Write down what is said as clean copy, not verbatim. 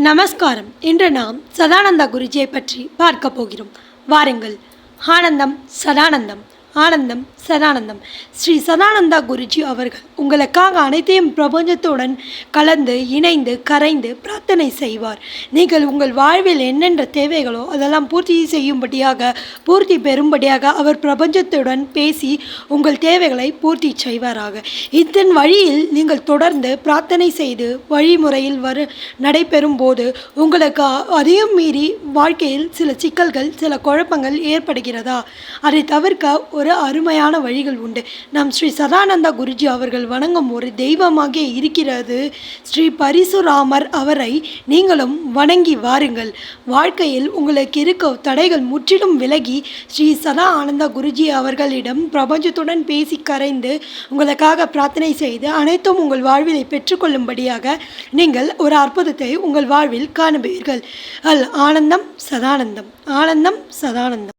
நமஸ்காரம். இன்று நாம் சதானந்த குருஜியை பற்றி பார்க்க போகிறோம். வாருங்கள். ஆனந்தம் சதானந்தம், ஆனந்தம் சதானந்தம். ஸ்ரீ சதானந்தா குருஜி அவர்கள் உங்களுக்காக அனைத்தையும் பிரபஞ்சத்துடன் கலந்து இணைந்து கரைந்து பிரார்த்தனை செய்வார். நீங்கள் உங்கள் வாழ்வில் என்னென்ன தேவைகளோ அதெல்லாம் பூர்த்தி பெறும்படியாக அவர் பிரபஞ்சத்துடன் பேசி உங்கள் தேவைகளை பூர்த்தி செய்வாராக. இதன் வழியில் நீங்கள் தொடர்ந்து பிரார்த்தனை செய்து வழிமுறையில் நடைபெறும் போது உங்களுக்கு அதையும் மீறி வாழ்க்கையில் சில சிக்கல்கள் சில குழப்பங்கள் ஏற்படுகிறதா, அதை தவிர்க்க ஒரு அருமையான வழிகள் உண்டு. நம் ஸ்ரீ சதானந்தா குருஜி அவர்கள் வணங்கும் ஒரு தெய்வமாக இருக்கிறது ஸ்ரீ பரசுராமர். அவரை நீங்களும் வணங்கி வாருங்கள். வாழ்க்கையில் உங்களுக்கு இருக்க தடைகள் முற்றிலும் விலகி ஸ்ரீ சதா ஆனந்தா குருஜி அவர்களிடம் பிரபஞ்சத்துடன் பேசி கரைந்து உங்களுக்காக பிரார்த்தனை செய்து அனைத்தும் உங்கள் வாழ்விலை பெற்றுக்கொள்ளும்படியாக நீங்கள் ஒரு அற்புதத்தை உங்கள் வாழ்வில் காணுவீர்கள். ஆனந்தம் சதானந்தம், ஆனந்தம் சதானந்தம்.